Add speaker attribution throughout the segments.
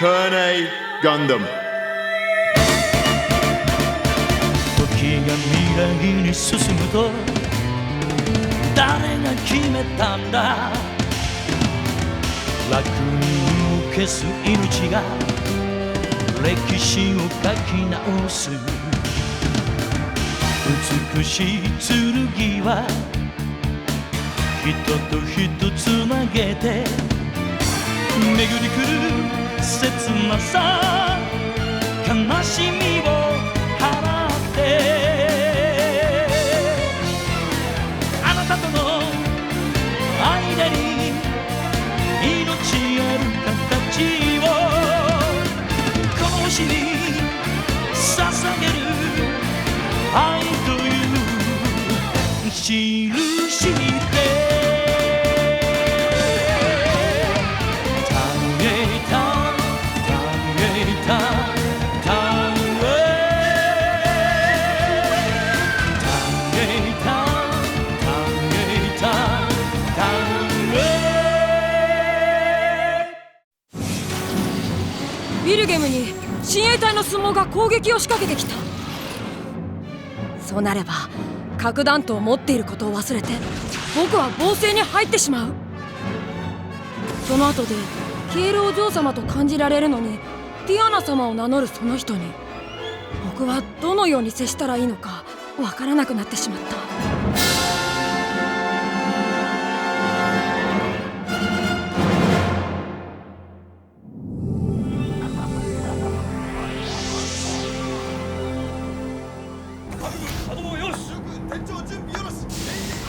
Speaker 1: Turn A Gundam。
Speaker 2: 時が未来に進むと誰が決めたんだ。楽園を消す命が歴史を書き直す。美しい剣は人と人つなげて巡り来る切なさ悲しみを払ってあなたとの間に命ある形をこの星に捧げる愛という印で
Speaker 3: ウィルゲムに親衛隊の相撲が攻撃を仕掛けてきた。そうなれば核弾頭を持っていることを忘れて僕は防戦に入ってしまう。その後でケールお嬢様と感じられるのにディアナ様を名乗るその人に僕はどのように接したらいいのかわからなくなってしまった。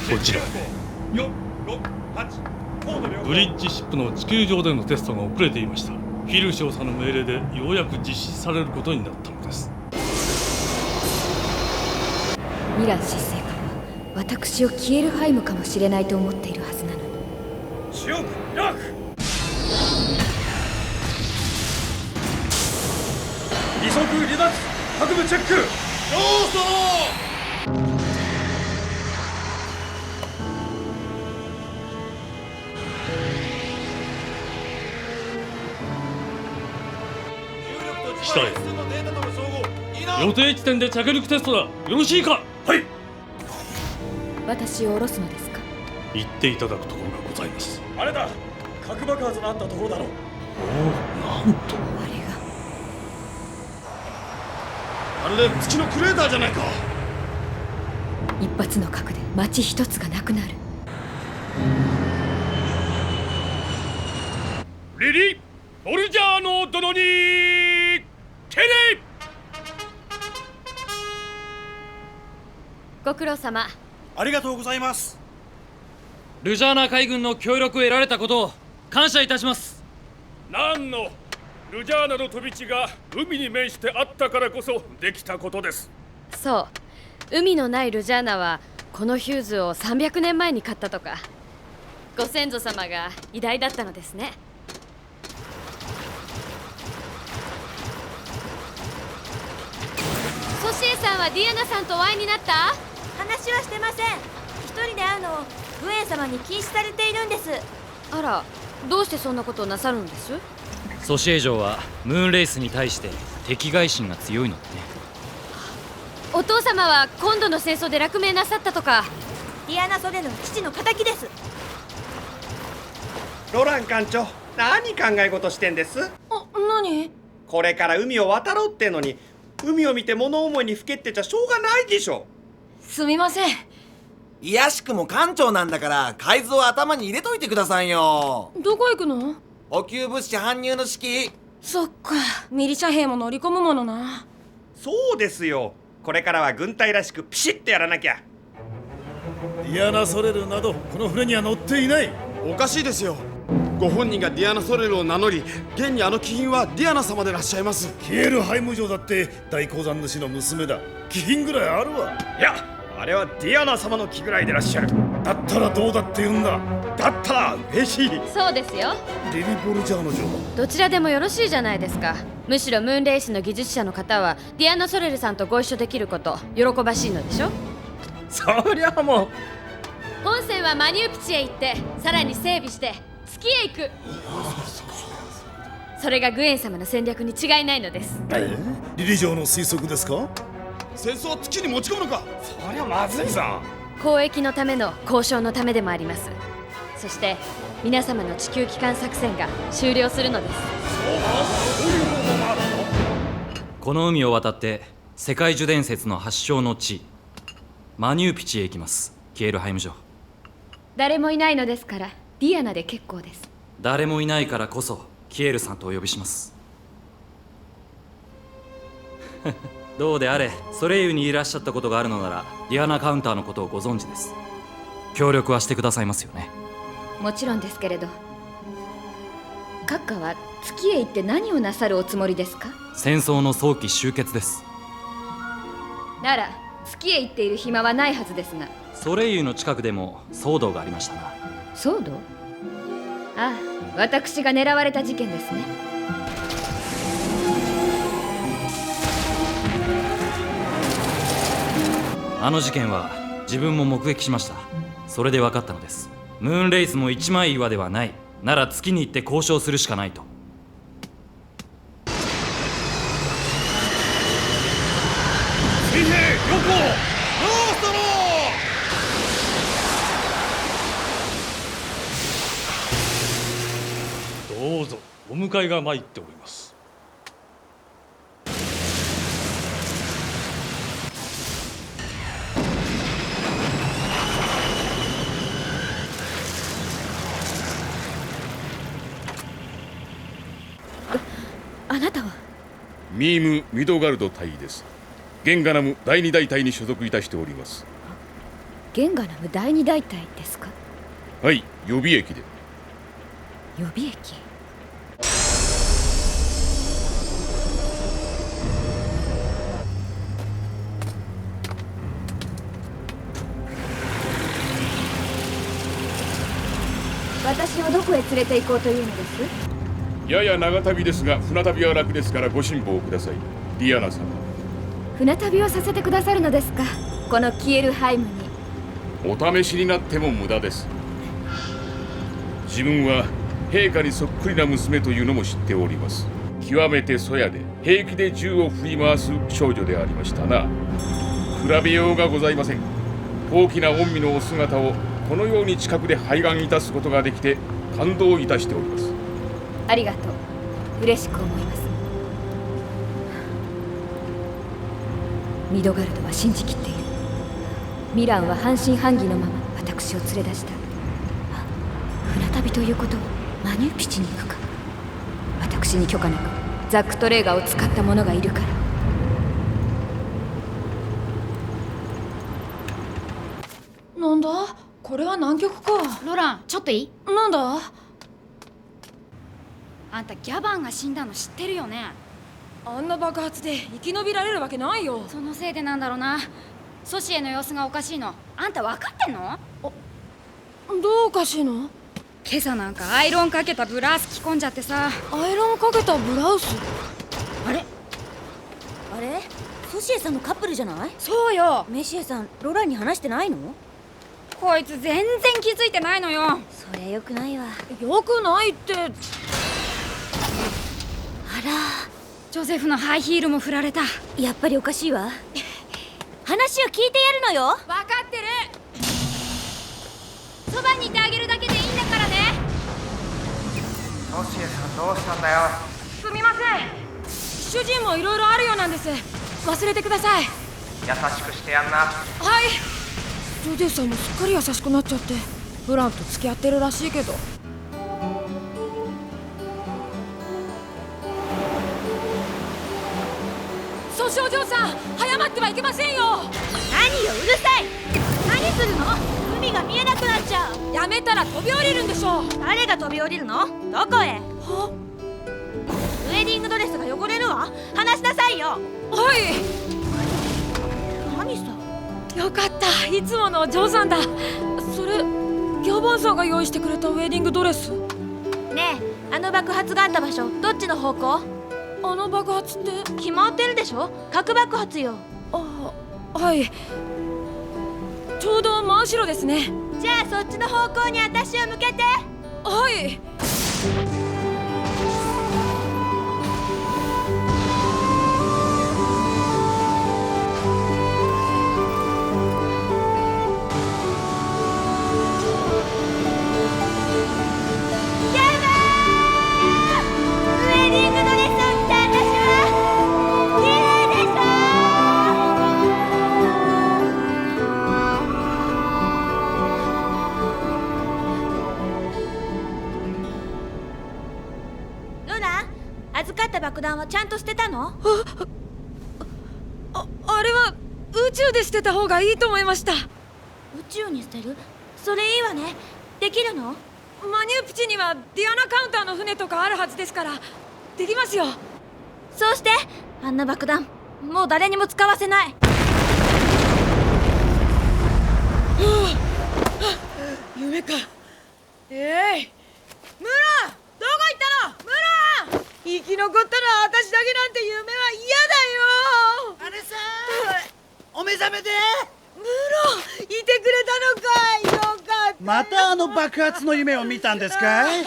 Speaker 4: こちらブリッジシップの地球上でのテストが遅れていました。フィル少佐の命令でようやく実施されることになったのです。
Speaker 5: ミラン執政官は私をキエルハイムかもしれないと思っているはずなのに。
Speaker 6: 強く開く。利息離脱各部チェック。
Speaker 4: 下へ。予定地点で着陸テストだ。よろしいか。
Speaker 6: はい。
Speaker 5: 私を降ろすのですか。
Speaker 4: 言っていただくところがございます。
Speaker 6: あれだ、核爆発のあったところだろう。
Speaker 4: おお、なんと。
Speaker 6: あれで月のクレーターじゃないか。
Speaker 5: 一発の核で町一つがなくなる。
Speaker 6: リリー・ボルジャーノ殿に敬礼。
Speaker 5: ご苦労様。
Speaker 6: ありがとうございます。
Speaker 7: ルジャーナ海軍の協力を得られたことを感謝いたします。
Speaker 6: なんのルジャーナの飛び地が海に面してあったからこそできたことです。
Speaker 8: そう、海のないルジャーナはこのヒューズを300年前に買ったとか。ご先祖様が偉大だったのですね。ソシエさんはディアナさんとお会いになった？
Speaker 9: 話はしてません。一人で会うのをグエン様に禁止されているんです。
Speaker 8: あら、どうしてそんなことをなさるのです？
Speaker 7: ソシエ城はムーンレイスに対して敵外心が強いのでね。
Speaker 8: お父様は今度の戦争で落命なさったとか。
Speaker 9: ディアナ・ソレの父の仇です。
Speaker 10: ロラン艦長、何考え事してんです？
Speaker 3: 何？
Speaker 10: これから海を渡ろうってのに海を見て物思いにふけってちゃしょうがないでしょ。
Speaker 3: すみません。
Speaker 11: いやしくも艦長なんだから海図を頭に入れといてくださいよ。
Speaker 3: どこ行くの？
Speaker 11: 補給物資搬入の指揮。
Speaker 3: そっか、ミリシャ兵も乗り込むものな。
Speaker 10: そうですよ。これからは軍隊らしくピシッとやらなきゃ。
Speaker 6: ディアナ・ソレルなどこの船には乗っていない。
Speaker 1: おかしいですよ。ご本人がディアナ・ソレルを名乗り、現にあの貴賓はディアナ様でいらっしゃいます。
Speaker 6: キエルハイム城だって大鉱山主の娘だ。貴賓ぐらいあるわ。いや、あれはディアナ様の気ぐらいでいらっしゃる。だったらどうだって言うんだ。だったら嬉しい。
Speaker 8: そうですよ。
Speaker 6: リリボルジャーノ城。
Speaker 8: どちらでもよろしいじゃないですか。むしろムーンレイスの技術者の方はディアナ・ソレルさんとご一緒できること喜ばしいのでしょ。
Speaker 6: そりゃもう。
Speaker 8: 本船はマニューピチへ行ってさらに整備して月へ行く。それがグエン様の戦略に違いないのです。
Speaker 6: リリ嬢の推測ですか？
Speaker 1: 戦争を月に持ち込むのか？
Speaker 6: そりゃまずいさ。
Speaker 8: 交易のための交渉のためでもあります。そして皆様の地球帰還作戦が終了するのです。
Speaker 7: この海を渡って世界樹伝説の発祥の地マニューピチへ行きます。キエルハイム城。
Speaker 5: 誰もいないのですからディアナで結構です。
Speaker 7: 誰もいないからこそキエルさんとお呼びしますどうであれソレイユにいらっしゃったことがあるのならディアナカウンターのことをご存知です。協力はしてくださいますよね？
Speaker 5: もちろんですけれど、閣下は月へ行って何をなさるおつもりですか？
Speaker 7: 戦争の早期終結です。
Speaker 5: なら月へ行っている暇はないはずですが。
Speaker 7: ソレイユの近くでも騒動がありましたな。
Speaker 5: 騒動？ああ、私が狙われた事件ですね。
Speaker 7: あの事件は自分も目撃しました。それで分かったのです。ムーンレイスも一枚岩ではない。なら月に行って交渉するしかないと。
Speaker 6: 水平横ノーストロ
Speaker 4: どうぞお迎えが参っております。
Speaker 5: あなたは？
Speaker 12: ミーム・ミドガルド大尉です。ゲンガナム第二大隊に所属いたしております。
Speaker 5: ゲンガナム第二大隊ですか？
Speaker 12: はい、予備役で。
Speaker 5: 予備役？私をどこへ連れて行こうというのです？
Speaker 12: やや長旅ですが船旅は楽ですからご辛抱ください。ディアナ様。
Speaker 5: 船旅をさせてくださるのですか？このキエルハイムに。
Speaker 12: お試しになっても無駄です。自分は陛下にそっくりな娘というのも知っております。極めてそやで平気で銃を振り回す少女でありましたな。比べようがございません。高貴な御身のお姿をこのように近くで拝観いたすことができて感動いたしております。
Speaker 5: ありがとう。嬉しく思います。ミドガルドは信じきっている。ミランは半信半疑のまま私を連れ出した。船旅ということはマニューピチに行くか。私に許可なくザック・トレーガーを使った者がいるから。
Speaker 3: なんだこれは南極か。
Speaker 13: ロラン、ちょっといい？
Speaker 3: なんだ？
Speaker 13: あんたギャバンが死んだの知ってるよね？
Speaker 3: あんな爆発で生き延びられるわけないよ。
Speaker 13: そのせいでなんだろうな。ソシエの様子がおかしいのあんた分かってんの？
Speaker 3: どうおかしいの？
Speaker 13: 今朝なんかアイロンかけたブラウス着込んじゃってさ。
Speaker 3: アイロンかけたブラウス？
Speaker 9: あれソシエさんのカップルじゃない？
Speaker 13: そうよ。
Speaker 9: メシエさんロランに話してないの？
Speaker 13: こいつ全然気づいてないのよ。
Speaker 9: そりゃよくないわ。
Speaker 3: よくないって。あら、
Speaker 13: ジョゼフのハイヒールも振られた。
Speaker 9: やっぱりおかしいわ。話を聞いてやるのよ。
Speaker 13: 分かってる。そばにいてあげるだけでいいんだからね。
Speaker 14: ソシエさんどうしたんだよ。
Speaker 3: すみません。主人もいろいろあるようなんです。忘れてください。
Speaker 14: 優しくしてやんな。
Speaker 3: はい。ジョゼフさんもすっかり優しくなっちゃってフランと付き合ってるらしいけど。訴訟嬢さん早まってはいけませんよ。
Speaker 9: 何よ、うるさい。何するの？海が見えなくなっちゃう。
Speaker 3: やめたら飛び降りるんでしょう。
Speaker 9: 誰が飛び降りるの？どこへ？ウェディングドレスが汚れるわ。話しなさいよ。
Speaker 3: はい。
Speaker 9: 何さ。
Speaker 3: よかった、いつもの嬢さんだ。それギャバンさんが用意してくれたウェディングドレス。
Speaker 9: ねえ、あの爆発があった場所どっちの方向？
Speaker 3: あの爆発って
Speaker 9: 決まってるでしょ。核爆発よ。
Speaker 3: はい、ちょうど真後ろですね。
Speaker 9: じゃあそっちの方向に私を向けて。
Speaker 3: はい。
Speaker 9: 預かった爆弾はちゃんと捨てたの？
Speaker 3: あれは宇宙で捨てた方がいいと思いました。
Speaker 9: 宇宙に捨てる？それいいわね。できるの？
Speaker 3: マニュープチにはディアナカウンターの船とかあるはずですからできますよ。
Speaker 9: そうして。あんな爆弾もう誰にも使わせない。
Speaker 3: 夢か。ムラどこ行ったの？ムラ生き残ったのは私だけなんて夢は嫌だよ。
Speaker 15: 姉さんお目覚めで。
Speaker 3: ムロいてくれたのかい。よかった。
Speaker 15: またあの爆発の夢を見たんですかい？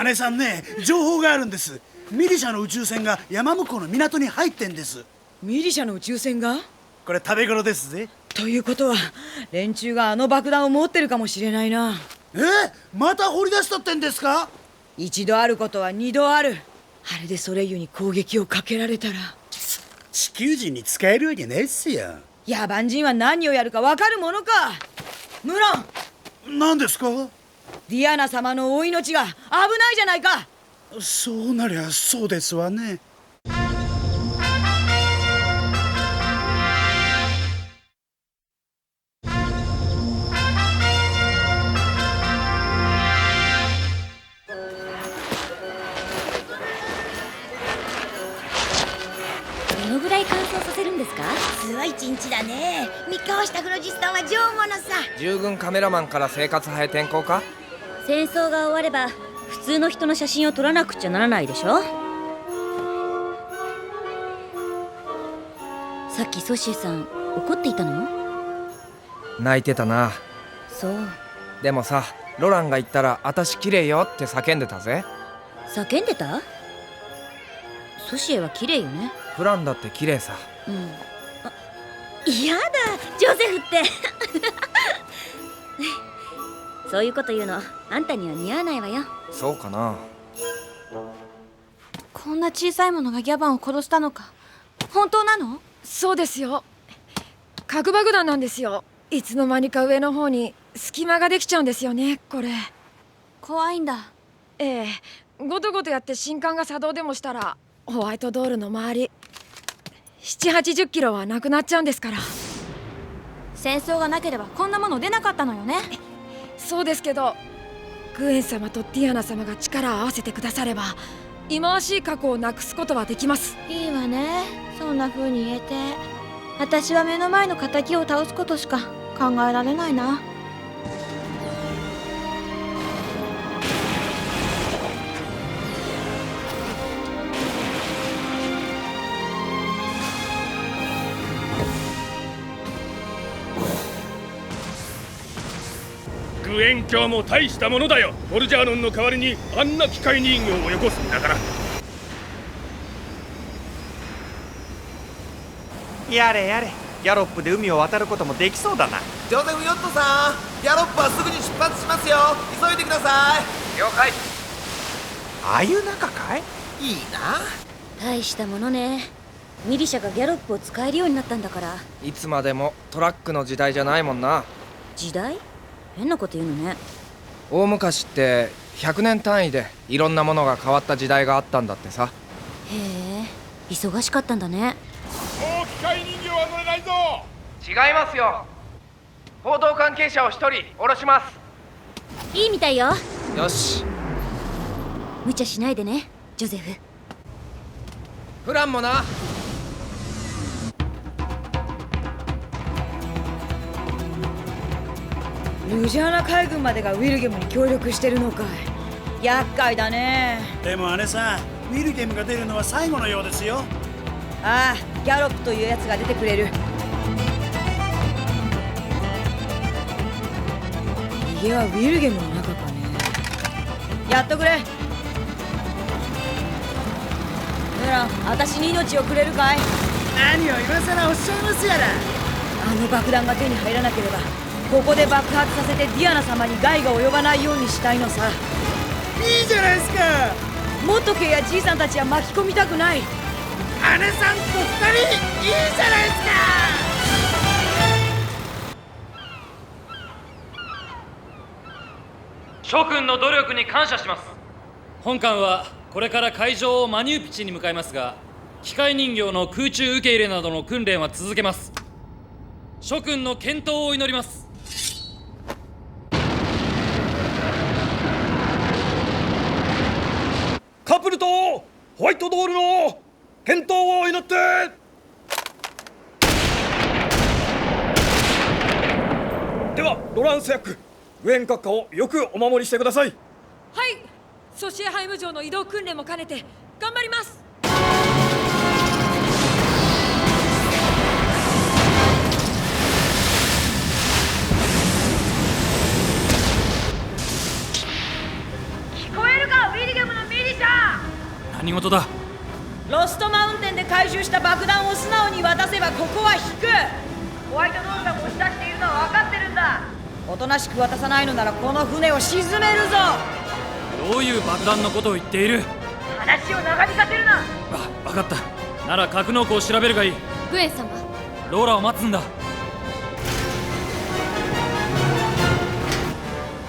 Speaker 15: 姉さんね、情報があるんです。ミリシャの宇宙船が山向こうの港に入ってんです。
Speaker 3: ミリシャの宇宙船が？
Speaker 15: これ食べ頃ですぜ。
Speaker 3: ということは連中があの爆弾を持ってるかもしれないな。
Speaker 15: また掘り出したってんですか？
Speaker 3: 一度あることは二度ある。あれでソレイユに攻撃をかけられたら
Speaker 15: 地球人に使えるわけないっすよ。
Speaker 3: 野蛮人は何をやるか分かるものか。ムロン。
Speaker 15: 何ですか？
Speaker 3: ディアナ様のお命が危ないじゃないか。
Speaker 15: そうなりゃそうですわね。
Speaker 5: どのぐらい乾燥させるんですか？
Speaker 16: すごい一日だね。3日をしたフロジスタンは上物さ。
Speaker 17: 従軍カメラマンから生活派へ転向か？
Speaker 5: 戦争が終われば普通の人の写真を撮らなくちゃならないでしょ。さっきソシエさん怒っていたの？
Speaker 17: 泣いてたな。
Speaker 5: そう。
Speaker 17: でもさ、ロランが言ったら私綺麗よって叫んでたぜ。
Speaker 5: 叫んでた？ソシエは綺麗よね。
Speaker 17: フランだって綺麗さ。
Speaker 5: うん。やだジョゼフってそういうこと言うのあんたには似合わないわよ。
Speaker 17: そうかな。
Speaker 9: こんな小さいものがギャバンを殺したのか。本当なの？
Speaker 3: そうですよ。核爆弾なんですよ。いつの間にか上の方に隙間ができちゃうんですよね。これ
Speaker 9: 怖いんだ。
Speaker 3: ええ、ごとごとやって新艦が作動でもしたらホワイトドールの周り780キロはなくなっちゃうんですから。
Speaker 9: 戦争がなければこんなもの出なかったのよね。
Speaker 3: そうですけどグエン様とディアナ様が力を合わせてくだされば忌まわしい過去をなくすことはできます。
Speaker 9: いいわね、そんな風に言えて。私は目の前の敵を倒すことしか考えられないな。
Speaker 12: グエン教も大したものだよ。オルジャーノンの代わりにあんな機械人形をよこすんだから。
Speaker 10: やれやれ、ギャロップで海を渡ることもできそうだな。
Speaker 11: ジョゼフ・ヨットさん、ギャロップはすぐに出発しますよ。急いでください。
Speaker 17: 了解。
Speaker 10: ああいう仲かい？
Speaker 11: いいな。
Speaker 5: 大したものね。ミリシャがギャロップを使えるようになったんだから。
Speaker 17: いつまでもトラックの時代じゃないもんな。
Speaker 5: 時代？変なこと言うのね。
Speaker 17: 大昔って100年単位でいろんなものが変わった時代があったんだってさ。
Speaker 5: へえ、忙しかったんだね。
Speaker 12: もう機械人形は乗れないぞ。
Speaker 17: 違いますよ。報道関係者を1人降ろします。
Speaker 5: いいみたいよ。
Speaker 17: よし。
Speaker 5: 無茶しないでねジョゼフ。
Speaker 17: フランもな。
Speaker 3: ルジャーナ海軍までがウィルゲムに協力してるのかい。厄介だね。
Speaker 15: でも姉さん、ウィルゲムが出るのは最後のようですよ。
Speaker 3: ああ、ギャロップというやつが出てくれる。逃げはウィルゲムの中かね。やっとくれ。フラン、私に命をくれるかい？
Speaker 15: 何を今さらおっしゃいますやら。
Speaker 3: あの爆弾が手に入らなければここで爆発させてディアナ様に害が及ばないようにしたいのさ。
Speaker 15: いいじゃないですか。
Speaker 3: モットケイやじいさんたちは巻き込みたくない。
Speaker 15: 姉さんと二人いいじゃないですか。
Speaker 7: 諸君の努力に感謝します。本艦はこれから海上をマニューピチに向かいますが、機械人形の空中受け入れなどの訓練は続けます。諸君の健闘を祈ります。
Speaker 6: カプルとホワイトドールの健闘を祈って。ではロランス役、ウェン閣下をよくお守りしてください。
Speaker 3: はい、ソシエハイム城の移動訓練も兼ねて頑張ります。
Speaker 9: 聞こえるか、ウィリゲムのミリシャ。
Speaker 7: 何事だ。
Speaker 9: ロストマウンテンで回収した爆弾を素直に渡せばここは引く。ホワイトドールが持ち出しているのは分かってるんだ。おとなしく渡さないのならこの船を沈めるぞ。
Speaker 7: どういう爆弾のことを言っている。
Speaker 9: 話を長引かせるな。
Speaker 7: 分かった。なら格納庫を調べるがいい。
Speaker 8: グエン様、
Speaker 7: ローラを待つんだ。
Speaker 9: ム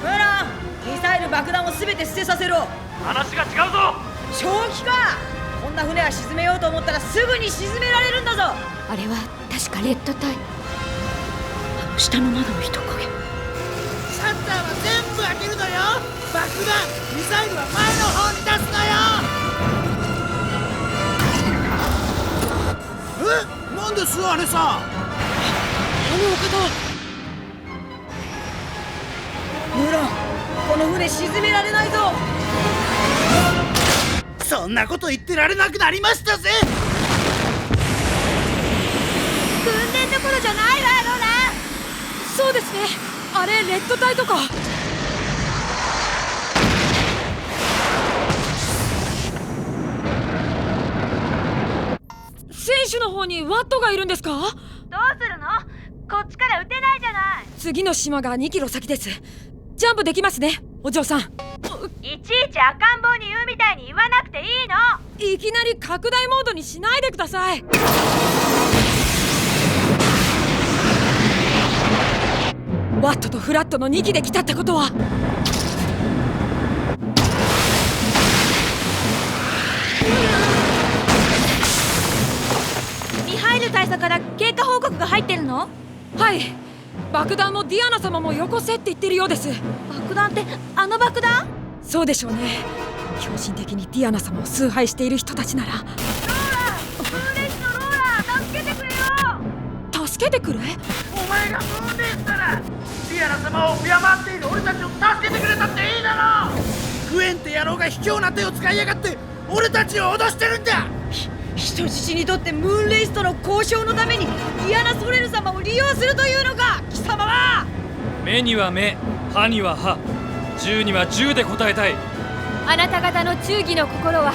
Speaker 9: ーラン、ミサイル爆弾を全て捨てさせろ。
Speaker 2: 話が違うぞ。
Speaker 9: 正気か。こんな船は沈めようと思ったらすぐに沈められるんだぞ。
Speaker 5: あれは確かレッドタイ。あの下の窓の人影。
Speaker 15: シャッターは全部開けるのよ。爆弾ミサイルは前の方に出すのよ。なんですあれさ。あのお方。
Speaker 9: ムーラン、この船沈められないぞ。
Speaker 15: そんなこと言ってられなくなりましたぜ。
Speaker 9: 訓練どころじゃないわ、ローラン。
Speaker 3: そうですね、あれレッド隊とか。選手の方にワットがいるんですか。
Speaker 9: どうするの。こっちから撃てないじゃない。
Speaker 3: 次の島が2キロ先です。ジャンプできますね、お嬢さん。
Speaker 9: いちいち赤ん坊に言うみたいに言わなくていいの。
Speaker 3: いきなり拡大モードにしないでください。ワットとフラットの2機で来たってことは。
Speaker 9: ミハイル大佐から経過報告が入ってるの。
Speaker 3: はい、爆弾もディアナ様もよこせって言ってるようです。
Speaker 9: 爆弾ってあの爆弾。
Speaker 3: そうでしょうね。狂信的にディアナ様を崇拝している人たちなら。
Speaker 9: ローラ、ムーンレイスのローラ、助けてくれよ。
Speaker 3: 助けてくれ。
Speaker 15: お前がムーンレイスならディアナ様を敬っている俺たちを助けてくれたっていいだろう。グエンって野郎が卑怯な手を使いやがって俺たちを脅してるんだ。
Speaker 9: 人質にとってムーンレイスとの交渉のためにディアナ・ソレル様を利用するというのか、貴様は。
Speaker 7: 目には目、歯には歯、銃には銃で答えたい。
Speaker 5: あなた方の忠義の心は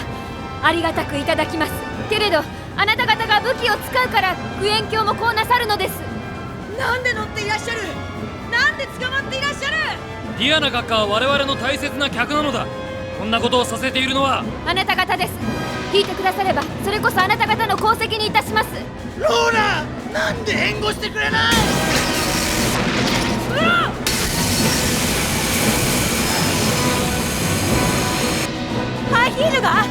Speaker 5: ありがたくいただきますけれど、あなた方が武器を使うからグエン卿もこうなさるのです。
Speaker 9: なんで乗っていらっしゃる。なんで捕まっていらっしゃる。
Speaker 7: ディアナ閣下は我々の大切な客なのだ。こんなことをさせているのは
Speaker 5: あなた方です。聞いてくださればそれこそあなた方の功績にいたします。
Speaker 15: ローラ、なんで援護してくれない。
Speaker 9: ハイヒールが。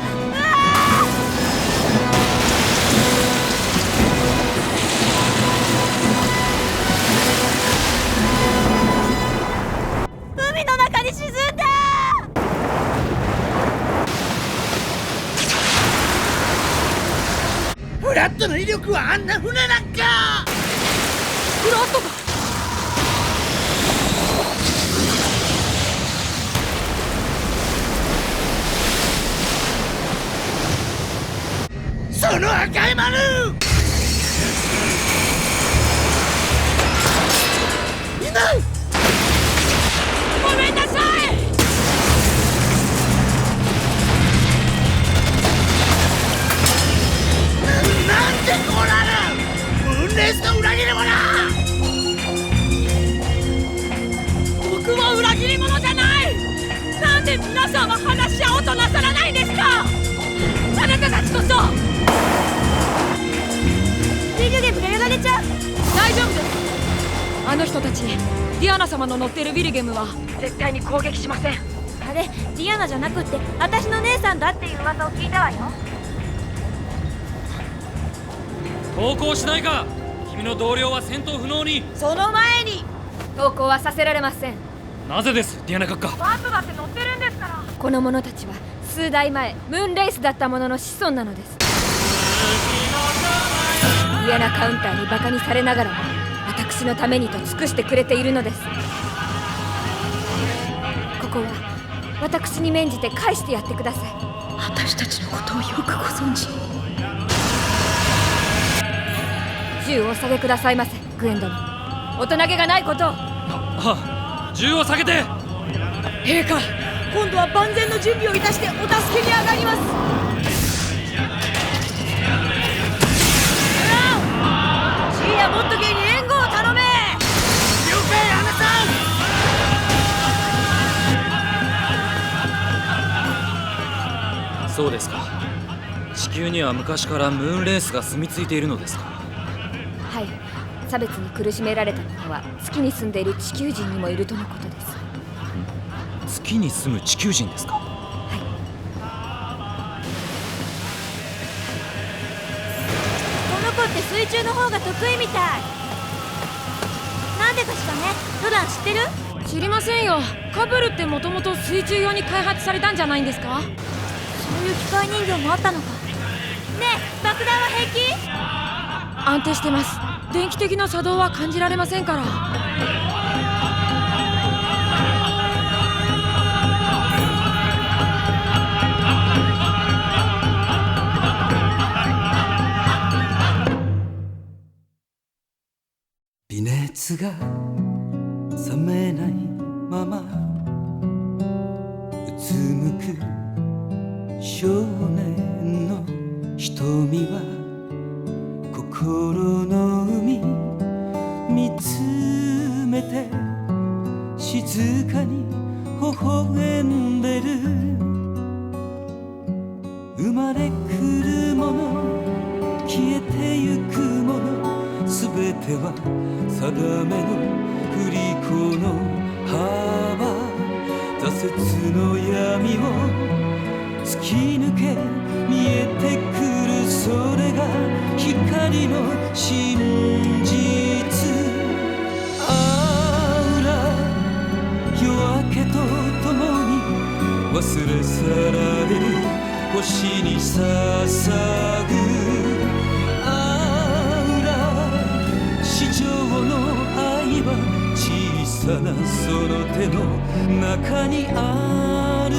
Speaker 9: 海の中に沈んだ。
Speaker 15: フラットの威力はあんな船なんか。
Speaker 3: フラットか。
Speaker 15: その赤い丸。いない。
Speaker 3: ごめんなさい。
Speaker 15: なんでこうなる。ムーンレイスの裏切り者。
Speaker 3: 僕は裏切り者じゃない。なんで皆さんは話し合おうとなさらないんですか。あなたたちこそ。
Speaker 9: ビルゲムがやられちゃう。
Speaker 3: 大丈夫です。あの人たちディアナ様の乗っているビルゲムは絶対に攻撃しません。
Speaker 18: あれディアナじゃなくって私の姉さんだっていう噂を聞いたわよ。
Speaker 7: 投降しないか。君の同僚は戦闘不能に。
Speaker 9: その前に
Speaker 5: 投降はさせられません。
Speaker 7: なぜですディアナ閣下。
Speaker 18: バートだって乗ってるんですから。
Speaker 5: この者たちは数代前ムーンレイスだったものの子孫なのです。ディアナカウンターにバカにされながらも私のためにと尽くしてくれているのです。ここは私に免じて返してやってください。
Speaker 3: 私たちのことをよくご存知。
Speaker 5: 銃をお下げくださいませグエン殿。大人げがないことを。
Speaker 7: 銃を下げて。
Speaker 9: 陛下、今度は万全の準備をいたしてお助けに上がります。ジーヤモットゲイに援護を頼め。
Speaker 15: 了解アナ
Speaker 7: さん。そうですか。地球には昔からムーンレースが住み着いているのですか。
Speaker 5: はい、差別に苦しめられた者は月に住んでいる地球人にもいるとのことです。
Speaker 7: 月に住む地球人ですか。
Speaker 18: この子って水中の方が得意みたい。なんでかしらね。ロダン知ってる？
Speaker 3: 知りませんよ。カブルってもともと水中用に開発されたんじゃないんですか。
Speaker 18: そういう機械人形もあったのか。ねえ、爆弾は平気？
Speaker 3: 安定してます。電気的な作動は感じられませんから。
Speaker 19: 微熱が冷めないままうつむく少年の瞳は心の海見つめて静かに微笑んでる。生まれ来るもの消えてゆくものすべては定めの振り子の幅。挫折の闇を突き抜け見えてくる、それが光の真実。あら夜明けとともに忘れ去られる星に捧ぐ。地上の愛は小さなその手の中にある。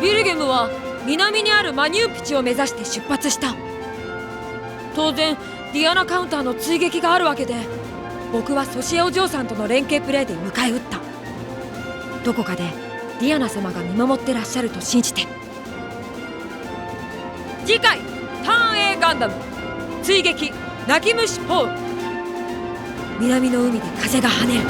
Speaker 3: ヴィルゲムは南にあるマニューピチを目指して出発した。当然ディアナカウンターの追撃があるわけで、僕はソシエお嬢さんとの連携プレーで迎え撃った。どこかでディアナ様が見守ってらっしゃると信じて。次回ターン A ガンダム追撃泣き虫ポー。南の海で風が跳ねる。